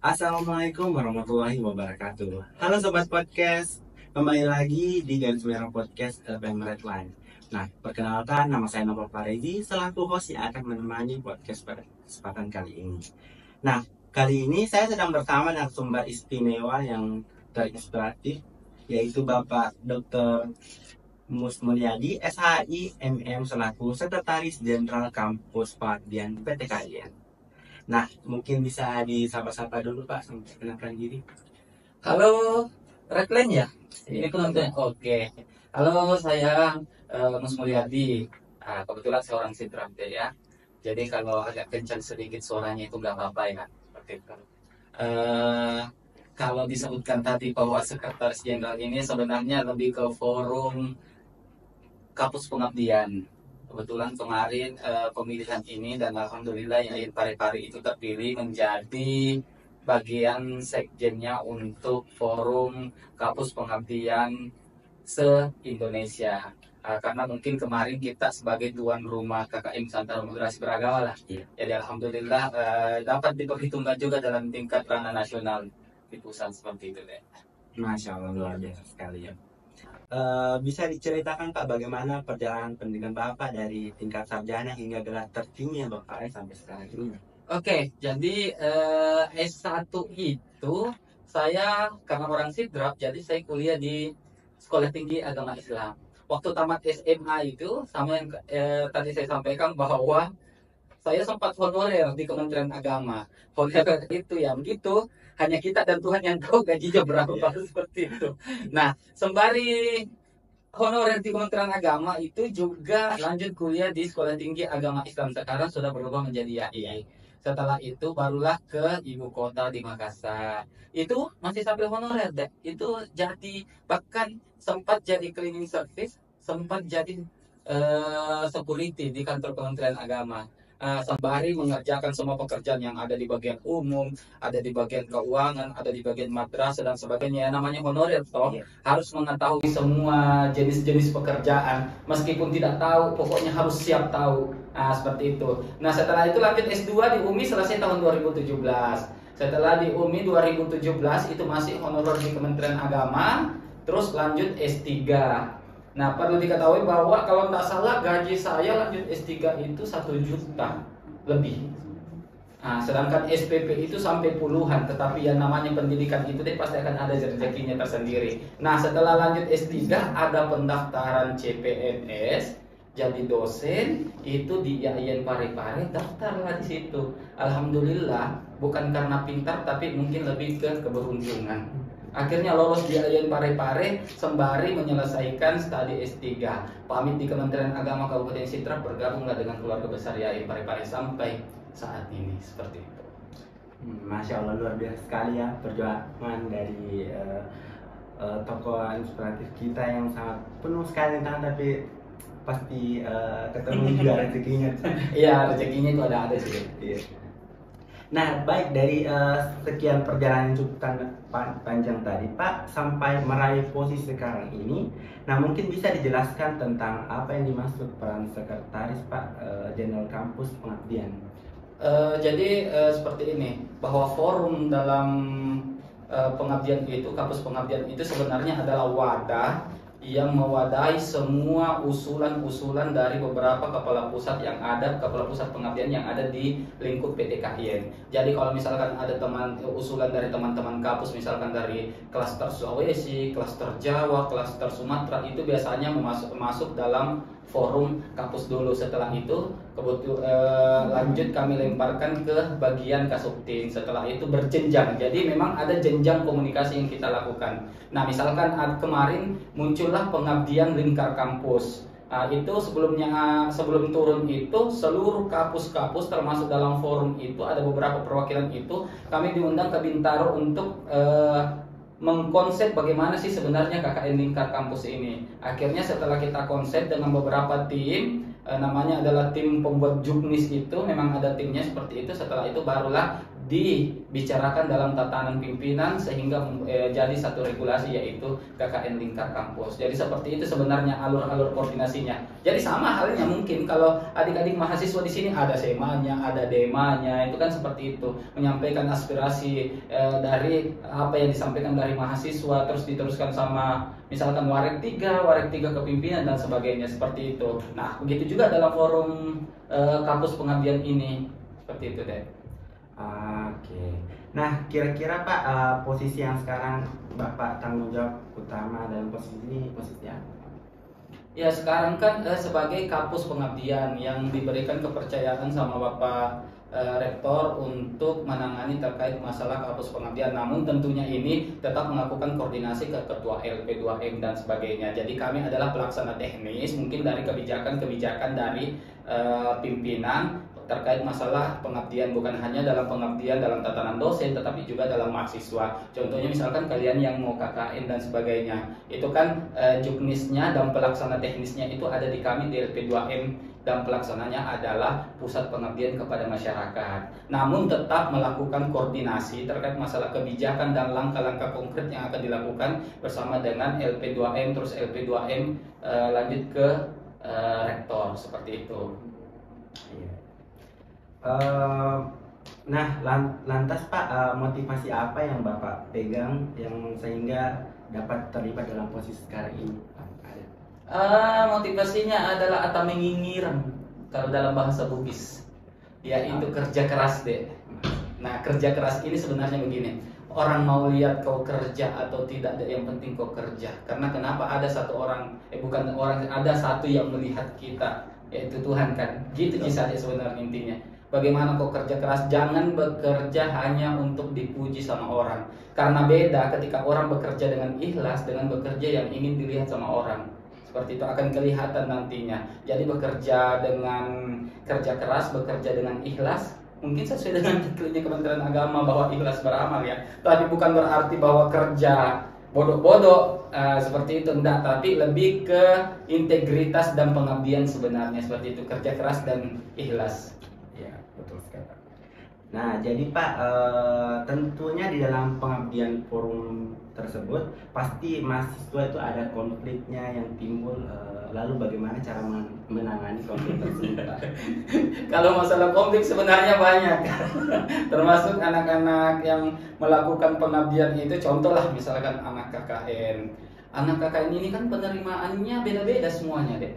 Assalamualaikum warahmatullahi wabarakatuh. Halo Sobat Podcast, kembali lagi di Garis Merah Podcast FM Redline. Nah, perkenalkan nama saya Nova Farezi, selaku host yang akan menemani podcast pada kesempatan kali ini. Nah, kali ini saya sedang bersama narasumber istimewa yang terinspiratif, yaitu Bapak Dr. Mus Mulyadi, SHI MM, selaku Sekretaris Jenderal Kampus Pengabdian PT KIN. Nah, mungkin bisa disapa-sapa dulu Pak, sampai kenalkan diri. Halo, Redline ya? Ini penonton. Oke. Halo, saya Mus Mulyadi. Kebetulan saya orang Sidrap ya. Jadi kalau agak kencang sedikit suaranya itu nggak apa-apa ya. Seperti itu. Eh, Kalau disebutkan tadi bahwa Sekretaris Jenderal ini sebenarnya lebih ke forum Kapus Pengabdian. Kebetulan kemarin pemilihan ini dan alhamdulillah Yain Pare-Pare itu terpilih menjadi bagian sekjennya untuk forum Kapus Pengabdian se-Indonesia. Karena mungkin kemarin kita sebagai tuan rumah KKM Nusantara Moderasi Beragama lah. Iya. Jadi alhamdulillah dapat diperhitungkan juga dalam tingkat ranah nasional di pusat seperti itu deh. Masya Allah, luar biasa sekali ya. Bisa diceritakan Pak bagaimana perjalanan pendidikan Bapak dari tingkat sarjana hingga gelar tertinggi yang Bapak raih sampai sekarang ini? Oke, jadi S1 itu saya karena orang Sidrap, jadi saya kuliah di Sekolah Tinggi Agama Islam. Waktu tamat SMA itu, sama yang tadi saya sampaikan bahwa saya sempat honorer di Kementerian Agama. Honorer itu ya begitu, hanya kita dan Tuhan yang tahu gajinya berapa seperti itu. Nah, sembari honorer di Kementerian Agama itu juga lanjut kuliah di Sekolah Tinggi Agama Islam. Sekarang sudah berubah menjadi YAI. Setelah itu barulah ke ibu kota di Makassar. Itu masih sampai honorer deh. Itu jadi bahkan sempat jadi cleaning service, sempat jadi security di kantor Kementerian Agama. Sembari mengerjakan semua pekerjaan yang ada di bagian umum, ada di bagian keuangan, ada di bagian madrasah dan sebagainya. Namanya honorer toh, harus mengetahui semua jenis-jenis pekerjaan. Meskipun tidak tahu, pokoknya harus siap tahu. Seperti itu. Nah, setelah itu lanjut S2 di UMI selesai tahun 2017. Setelah di UMI 2017 itu masih honorer di Kementerian Agama, terus lanjut S3. Nah, perlu diketahui bahwa kalau tidak salah gaji saya lanjut S3 itu 1 juta lebih. Sedangkan SPP itu sampai puluhan, tetapi yang namanya pendidikan itu deh pasti akan ada rezekinya tersendiri. Nah, setelah lanjut S3 ada pendaftaran CPNS, jadi dosen itu di IAIN Pare-Pare, daftarlah di situ. Alhamdulillah, bukan karena pintar tapi mungkin lebih ke keberuntungan. Akhirnya lolos di IAIN Pare-Pare sembari menyelesaikan studi S3. Pamit di Kementerian Agama Kabupaten Sidrap, bergabunglah dengan keluarga besar IAIN Pare-Pare sampai saat ini seperti itu. Masya Allah, luar biasa sekali ya perjuangan dari tokoh inspiratif kita yang sangat penuh sekali tapi pasti ketemu juga rezekinya. Iya, rezekinya itu ada sih. Iya. Nah, baik dari sekian perjalanan cukup panjang tadi Pak sampai meraih posisi sekarang ini, nah mungkin bisa dijelaskan tentang apa yang dimaksud peran sekretaris Pak Jenderal Kampus Pengabdian. Jadi seperti ini, bahwa forum dalam pengabdian itu, kampus pengabdian itu sebenarnya adalah wadah yang mewadahi semua usulan-usulan dari beberapa kepala pusat yang ada, kepala pusat pengabdian yang ada di lingkup PT KIN. Jadi kalau misalkan ada usulan dari teman-teman kampus, misalkan dari klaster Sulawesi, klaster Jawa, klaster Sumatera, itu biasanya masuk dalam forum kampus dulu. Setelah itu lanjut kami lemparkan ke bagian Kasubtin. Setelah itu berjenjang. Jadi memang ada jenjang komunikasi yang kita lakukan. Nah, misalkan kemarin muncullah pengabdian lingkar kampus. Itu sebelum turun itu seluruh kampus-kampus termasuk dalam forum itu ada beberapa perwakilan itu kami diundang ke Bintaro untuk mengkonsep bagaimana sih sebenarnya KKN Lingkar Kampus ini. Akhirnya setelah kita konsep dengan beberapa tim, namanya adalah tim pembuat juknis itu, memang ada timnya seperti itu. Setelah itu barulah dibicarakan dalam tatanan pimpinan sehingga jadi satu regulasi, yaitu KKN lingkar kampus. Jadi seperti itu sebenarnya alur-alur koordinasinya. Jadi sama halnya mungkin kalau adik-adik mahasiswa di sini ada semanya, ada demanya, itu kan seperti itu, menyampaikan aspirasi dari apa yang disampaikan dari mahasiswa, terus diteruskan sama misalkan Warek 3 ke pimpinan dan sebagainya, seperti itu. Nah, begitu juga dalam forum kampus pengabdian ini, seperti itu deh. Oke. Nah, kira-kira Pak, posisi yang sekarang Bapak tanggung jawab utama dalam posisi ini posisi apa? Ya, sekarang kan sebagai kampus pengabdian yang diberikan kepercayaan sama Bapak Rektor untuk menangani terkait masalah kampus pengabdian. Namun tentunya ini tetap melakukan koordinasi ke ketua LP2M dan sebagainya. Jadi kami adalah pelaksana teknis mungkin dari kebijakan-kebijakan dari pimpinan terkait masalah pengabdian, bukan hanya dalam pengabdian dalam tatanan dosen tetapi juga dalam mahasiswa. Contohnya misalkan kalian yang mau KKN dan sebagainya, itu kan juknisnya dan pelaksana teknisnya itu ada di kami di LP2M, dan pelaksananya adalah pusat pengabdian kepada masyarakat. Namun tetap melakukan koordinasi terkait masalah kebijakan dan langkah-langkah konkret yang akan dilakukan bersama dengan LP2M, terus LP2M lanjut ke rektor, seperti itu. Nah, lantas Pak, motivasi apa yang Bapak pegang yang sehingga dapat terlibat dalam posisi sekarang ini? Motivasinya adalah atau mengingiran kalau dalam bahasa Bugis, yaitu kerja keras deh. Nah, kerja keras ini sebenarnya begini, orang mau lihat kau kerja atau tidak, yang penting kau kerja. Karena kenapa? Ada satu orang, bukan orang, ada satu yang melihat kita, yaitu Tuhan kan. Gitu saja sebenarnya intinya. Bagaimana kau kerja keras, jangan bekerja hanya untuk dipuji sama orang. Karena beda ketika orang bekerja dengan ikhlas dengan bekerja yang ingin dilihat sama orang. Seperti itu akan kelihatan nantinya. Jadi bekerja dengan kerja keras, bekerja dengan ikhlas, mungkin sesuai dengan titelnya Kementerian Agama bahwa ikhlas beramal ya. Tapi bukan berarti bahwa kerja bodoh-bodoh seperti itu, enggak. Tapi lebih ke integritas dan pengabdian sebenarnya, seperti itu, kerja keras dan ikhlas. Ya, betul sekali. Nah, jadi Pak, tentunya di dalam pengabdian forum tersebut pasti mahasiswa itu ada konfliknya yang timbul, lalu bagaimana cara menangani konflik tersebut Pak? Kalau masalah konflik sebenarnya banyak termasuk anak-anak yang melakukan pengabdian itu, contohlah misalkan anak KKN. Anak KKN ini kan penerimaannya beda-beda semuanya deh.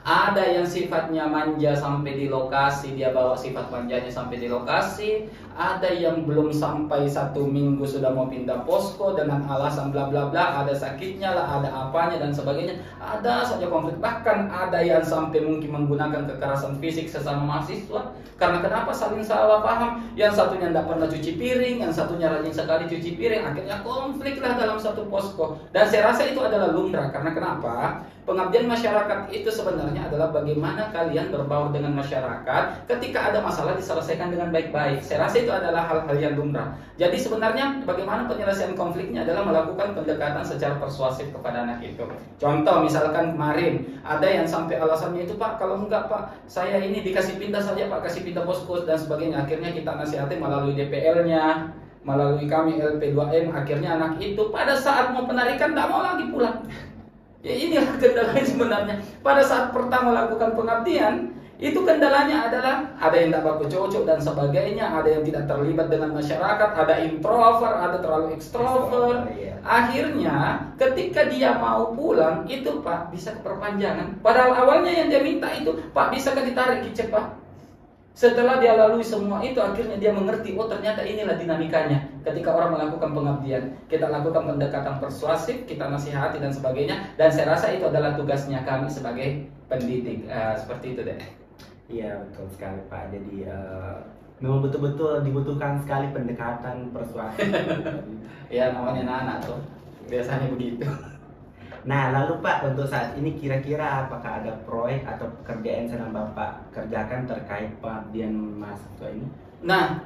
Ada yang sifatnya manja sampai di lokasi, dia bawa sifat manjanya sampai di lokasi. Ada yang belum sampai 1 minggu sudah mau pindah posko dengan alasan bla bla bla, ada sakitnya lah, ada apanya dan sebagainya. Ada saja konflik, bahkan ada yang sampai mungkin menggunakan kekerasan fisik sesama mahasiswa. Karena kenapa? Saling salah paham. Yang satunya tidak pernah cuci piring, yang satunya rajin sekali cuci piring. Akhirnya konflik lah dalam satu posko. Dan saya rasa itu adalah lumrah. Karena kenapa? Pengabdian masyarakat itu sebenarnya adalah bagaimana kalian berbaur dengan masyarakat. Ketika ada masalah diselesaikan dengan baik-baik. Saya rasa itu adalah hal-hal yang lumrah. Jadi sebenarnya bagaimana penyelesaian konfliknya adalah melakukan pendekatan secara persuasif kepada anak itu. Contoh misalkan kemarin ada yang sampai alasannya itu, Pak, kalau enggak Pak, saya ini dikasih pindah saja Pak, kasih pindah posko dan sebagainya. Akhirnya kita nasihatin melalui DPL-nya, melalui kami LP2M. Akhirnya anak itu pada saat mau penarikan tidak mau lagi pulang. Ya inilah kendalanya sebenarnya. Pada saat pertama lakukan pengabdian, itu kendalanya adalah ada yang tidak baku cocok dan sebagainya, ada yang tidak terlibat dengan masyarakat, ada introvert, ada terlalu ekstrovert. Akhirnya ketika dia mau pulang itu Pak bisa keperpanjangan. Padahal awalnya yang dia minta itu, Pak bisa ditarik cepat. Setelah dia lalui semua itu, akhirnya dia mengerti, oh ternyata inilah dinamikanya ketika orang melakukan pengabdian. Kita lakukan pendekatan persuasif, kita nasihati dan sebagainya. Dan saya rasa itu adalah tugasnya kami sebagai pendidik. Seperti itu deh. Iya, betul sekali Pak. Jadi memang betul-betul dibutuhkan sekali pendekatan persuasif. Ya namanya anak-anak tuh biasanya begitu. Nah, lalu Pak, untuk saat ini kira-kira apakah ada proyek atau pekerjaan yang sedang Bapak kerjakan terkait pengabdian mahasiswa ini? Nah,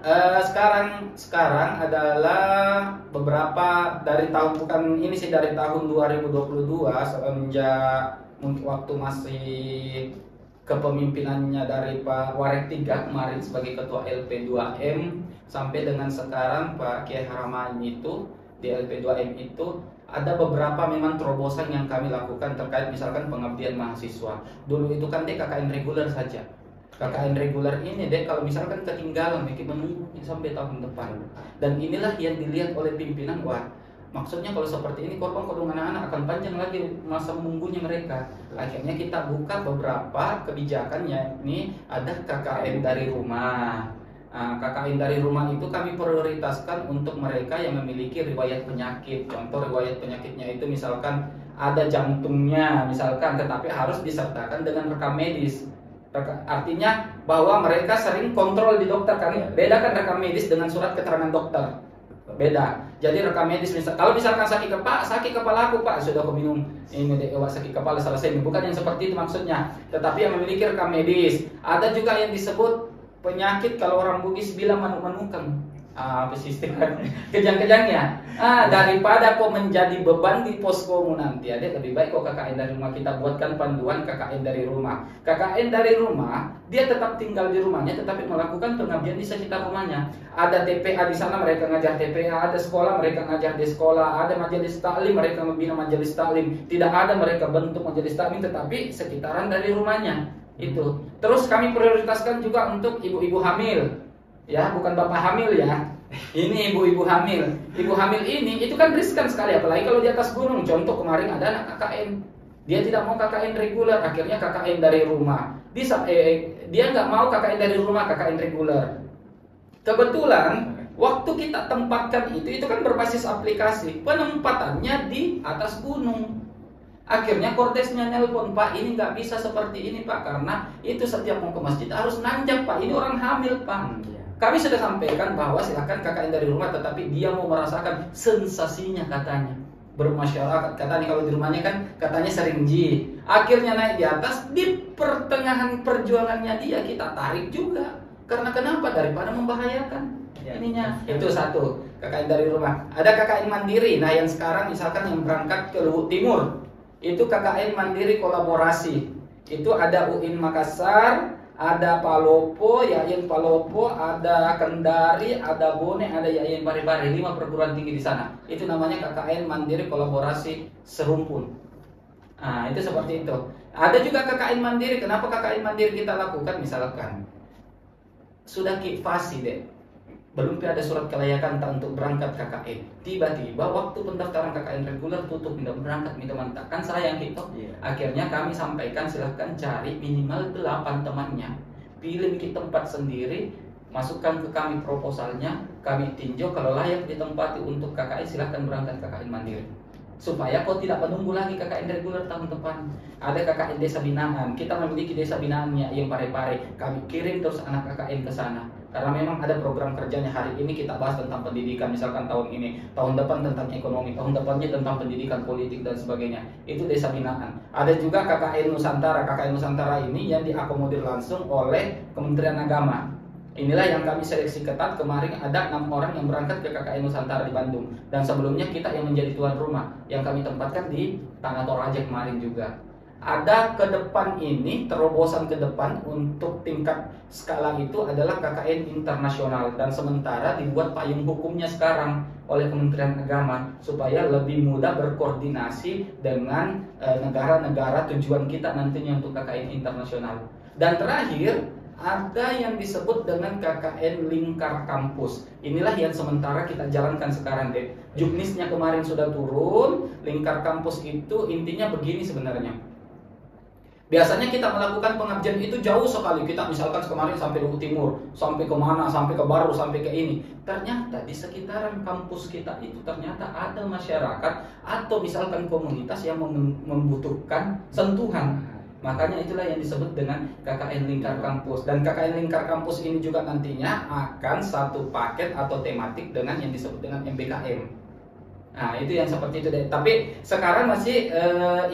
sekarang adalah beberapa dari tahun, bukan ini sih, dari tahun 2022 semenjak waktu masih kepemimpinannya dari Pak Warek 3 kemarin sebagai ketua LP2M sampai dengan sekarang Pak Kiai Haramain itu di LP2M itu ada beberapa memang terobosan yang kami lakukan terkait misalkan pengabdian mahasiswa. Dulu itu kan dia KKN reguler saja. KKN reguler ini deh kalau misalkan ketinggalan bikin menunggu sampai tahun depan. Dan inilah yang dilihat oleh pimpinan, wah maksudnya kalau seperti ini korban kodong anak-anak akan panjang lagi masa menunggunya mereka. Akhirnya kita buka beberapa kebijakan, yakni ada KKN dari rumah. Nah, KKN dari rumah itu kami prioritaskan untuk mereka yang memiliki riwayat penyakit. Contoh riwayat penyakitnya itu misalkan ada jantungnya misalkan, tetapi harus disertakan dengan rekam medis. Artinya bahwa mereka sering kontrol di dokter kan. Beda kan rekam medis dengan surat keterangan dokter. Beda. Jadi rekam medis kalau misalkan sakit kepala aku Pak, sudah aku minum ini deh sakit kepala selesai. Bukan yang seperti itu maksudnya, tetapi yang memiliki rekam medis. Ada juga yang disebut penyakit kalau orang Bugis bilang manuk-manukan. Apa sistem kejang-kejangnya. Daripada kok menjadi beban di poskomu nanti, ada lebih baik kok KKN dari rumah kita buatkan panduan KKN dari rumah. KKN dari rumah, dia tetap tinggal di rumahnya tetapi melakukan pengabdian di sekitar rumahnya. Ada TPA di sana, mereka ngajar TPA, ada sekolah, mereka ngajar di sekolah, ada majelis taklim, mereka membina majelis taklim. Tidak ada mereka bentuk majelis taklim tetapi sekitaran dari rumahnya. Itu. Terus kami prioritaskan juga untuk ibu-ibu hamil. Ya, bukan bapak hamil ya. Ini ibu-ibu hamil. Ibu hamil ini itu kan riskan sekali, apalagi kalau di atas gunung. Contoh kemarin ada anak KKN. Dia tidak mau KKN reguler, akhirnya KKN dari rumah. Dia nggak mau KKN dari rumah, KKN reguler. Kebetulan waktu kita tempatkan itu kan berbasis aplikasi. Penempatannya di atas gunung. Akhirnya kordesnya nelpon, Pak ini nggak bisa seperti ini Pak, karena itu setiap mau ke masjid harus nanjak Pak. Ini orang hamil Pak. Kami sudah sampaikan bahwa silakan KKN dari rumah, tetapi dia mau merasakan sensasinya katanya bermasyarakat. Katanya kalau di rumahnya kan katanya sering ji. Akhirnya naik di atas, di pertengahan perjuangannya dia kita tarik juga. Karena kenapa? Daripada membahayakan ininya. Itu satu, KKN dari rumah. Ada KKN mandiri. Nah yang sekarang misalkan yang berangkat ke Luhut Timur, itu KKN mandiri kolaborasi. Itu ada UIN Makassar, ada Palopo, Yayan Palopo, ada Kendari, ada Bone, ada Yayan Parepare, 5 perguruan tinggi di sana. Itu namanya KKN mandiri kolaborasi serumpun. Nah, itu seperti itu. Ada juga KKN mandiri. Kenapa KKN mandiri kita lakukan? Misalkan sudah kifasi deh, belum ada surat kelayakan tak untuk berangkat KKN. Tiba-tiba waktu pendaftaran KKN reguler tutup, tidak berangkat, minta mantak. Kan sayang gitu. Akhirnya kami sampaikan silahkan cari minimal 8 temannya. Pilih di tempat sendiri, masukkan ke kami proposalnya, kami tinjau kalau layak ditempati untuk KKN silahkan berangkat KKN mandiri. Supaya kau tidak menunggu lagi KKN reguler tahun depan. Ada KKN desa binaan, kita memiliki desa binaannya yang Parepare, kami kirim terus anak KKN ke sana. Karena memang ada program kerjanya. Hari ini kita bahas tentang pendidikan, misalkan tahun ini, tahun depan tentang ekonomi, tahun depannya tentang pendidikan, politik dan sebagainya. Itu desa binaan. Ada juga KKN Nusantara. KKN Nusantara ini yang diakomodir langsung oleh Kementerian Agama. Inilah yang kami seleksi ketat. Kemarin ada 6 orang yang berangkat ke KKN Nusantara di Bandung. Dan sebelumnya kita yang menjadi tuan rumah, yang kami tempatkan di Tanah Toraja kemarin juga. Ada ke depan ini, terobosan ke depan untuk tingkat skala itu adalah KKN internasional. Dan sementara dibuat payung hukumnya sekarang oleh Kementerian Agama supaya lebih mudah berkoordinasi dengan negara-negara tujuan kita nantinya untuk KKN internasional. Dan terakhir, ada yang disebut dengan KKN lingkar kampus. Inilah yang sementara kita jalankan sekarang deh. Juknisnya kemarin sudah turun. Lingkar kampus itu intinya begini sebenarnya. Biasanya kita melakukan pengabdian itu jauh sekali. Kita misalkan kemarin sampai Luhut Timur, sampai ke mana, sampai ke Baru, sampai ke ini. Ternyata di sekitaran kampus kita itu ternyata ada masyarakat atau misalkan komunitas yang membutuhkan sentuhan. Makanya itulah yang disebut dengan KKN lingkar kampus. Dan KKN lingkar kampus ini juga nantinya akan satu paket atau tematik dengan yang disebut dengan MBKM. Nah itu yang seperti itu deh. Tapi sekarang masih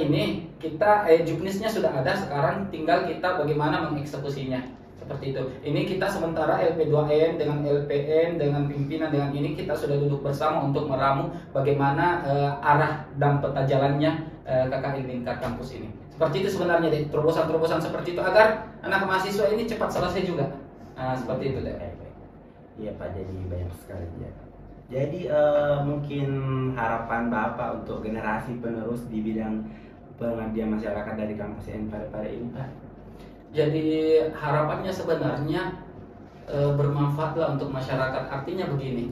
ini kita juknisnya sudah ada. Sekarang tinggal kita bagaimana mengeksekusinya. Seperti itu. Ini kita sementara LP2M dengan LPM dengan pimpinan dengan ini kita sudah duduk bersama untuk meramu bagaimana arah dan peta jalannya KKN Lingkar kampus ini. Seperti itu sebenarnya deh, terobosan-terobosan seperti itu agar anak mahasiswa ini cepat selesai juga. Nah, seperti itu deh. Iya Pak, jadi banyak sekali ya. Jadi mungkin harapan Bapak untuk generasi penerus di bidang pengabdian masyarakat dari kampus UN Parepare ini Pak. Jadi harapannya sebenarnya bermanfaatlah untuk masyarakat. Artinya begini,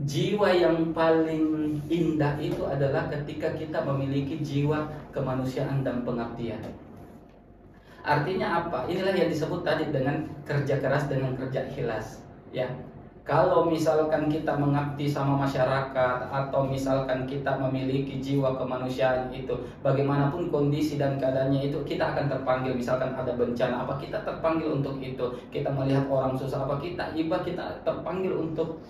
jiwa yang paling indah itu adalah ketika kita memiliki jiwa kemanusiaan dan pengabdian. Artinya apa? Inilah yang disebut tadi dengan kerja keras dengan kerja ikhlas. Ya, kalau misalkan kita mengabdi sama masyarakat atau misalkan kita memiliki jiwa kemanusiaan itu, bagaimanapun kondisi dan keadaannya itu kita akan terpanggil. Misalkan ada bencana apa, kita terpanggil untuk itu. Kita melihat orang susah apa, kita terpanggil untuk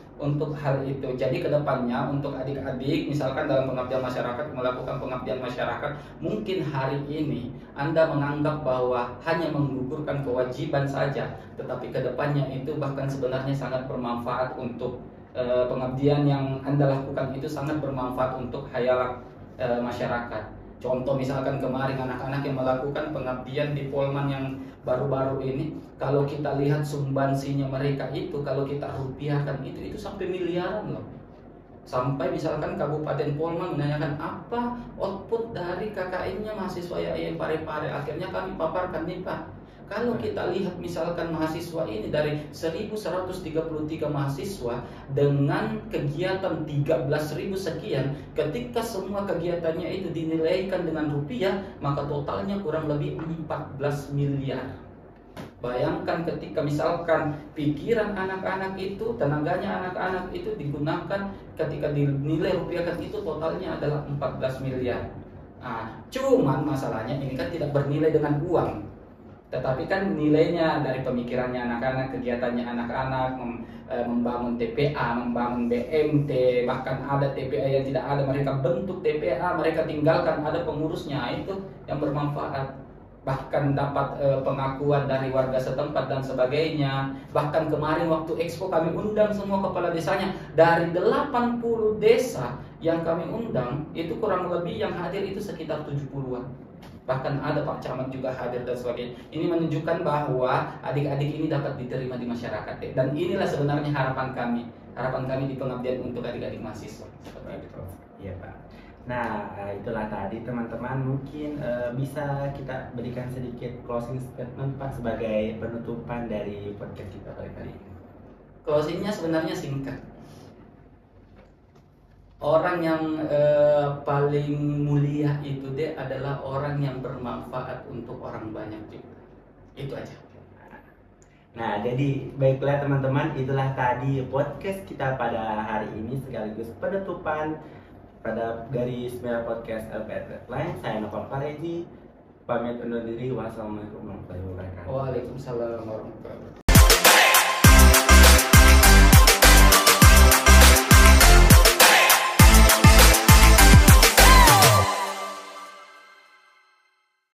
hal itu. Jadi kedepannya untuk adik-adik misalkan dalam pengabdian masyarakat, melakukan pengabdian masyarakat, mungkin hari ini Anda menganggap bahwa hanya menggugurkan kewajiban saja, tetapi kedepannya itu bahkan sebenarnya sangat bermanfaat untuk pengabdian yang Anda lakukan itu sangat bermanfaat untuk hayalan masyarakat. Contoh misalkan kemarin anak-anak yang melakukan pengabdian di Polman yang baru-baru ini, kalau kita lihat sumbansinya mereka itu, kalau kita rupiahkan itu sampai miliaran loh. Sampai misalkan Kabupaten Polman menanyakan apa output dari KKN-nya mahasiswa YAIN Parepare. Akhirnya kami paparkan nih Pak, kalau kita lihat misalkan mahasiswa ini dari 1133 mahasiswa dengan kegiatan 13.000 sekian, ketika semua kegiatannya itu dinilaikan dengan rupiah, maka totalnya kurang lebih 14 miliar. Bayangkan ketika misalkan pikiran anak-anak itu, tenaganya anak-anak itu digunakan ketika dinilai rupiahkan itu totalnya adalah 14 miliar. Nah, cuman masalahnya ini kan tidak bernilai dengan uang, tetapi kan nilainya dari pemikirannya anak-anak, kegiatannya anak-anak, membangun TPA, membangun BMT, bahkan ada TPA yang tidak ada, mereka bentuk TPA, mereka tinggalkan ada pengurusnya, itu yang bermanfaat. Bahkan dapat pengakuan dari warga setempat dan sebagainya. Bahkan kemarin waktu expo kami undang semua kepala desanya. Dari 80 desa yang kami undang, itu kurang lebih yang hadir itu sekitar 70-an. Bahkan ada Pak Camat juga hadir dan sebagainya. Ini menunjukkan bahwa adik-adik ini dapat diterima di masyarakat. Dan inilah sebenarnya harapan kami di pengabdian untuk adik-adik mahasiswa. Iya Pak. Nah, itulah tadi teman-teman, mungkin bisa kita berikan sedikit closing statement Pak sebagai penutupan dari podcast kita pada kali ini. Closingnya sebenarnya singkat. Orang yang paling mulia itu deh adalah orang yang bermanfaat untuk orang banyak juga. Itu aja. Nah, jadi baiklah teman-teman, itulah tadi podcast kita pada hari ini sekaligus penutupan pada garis merah podcast LPR Redline. Saya Noval Farezi, pamit undur diri. Wassalamualaikum warahmatullahi wabarakatuh. Waalaikumsalam warahmatullahi wabarakatuh.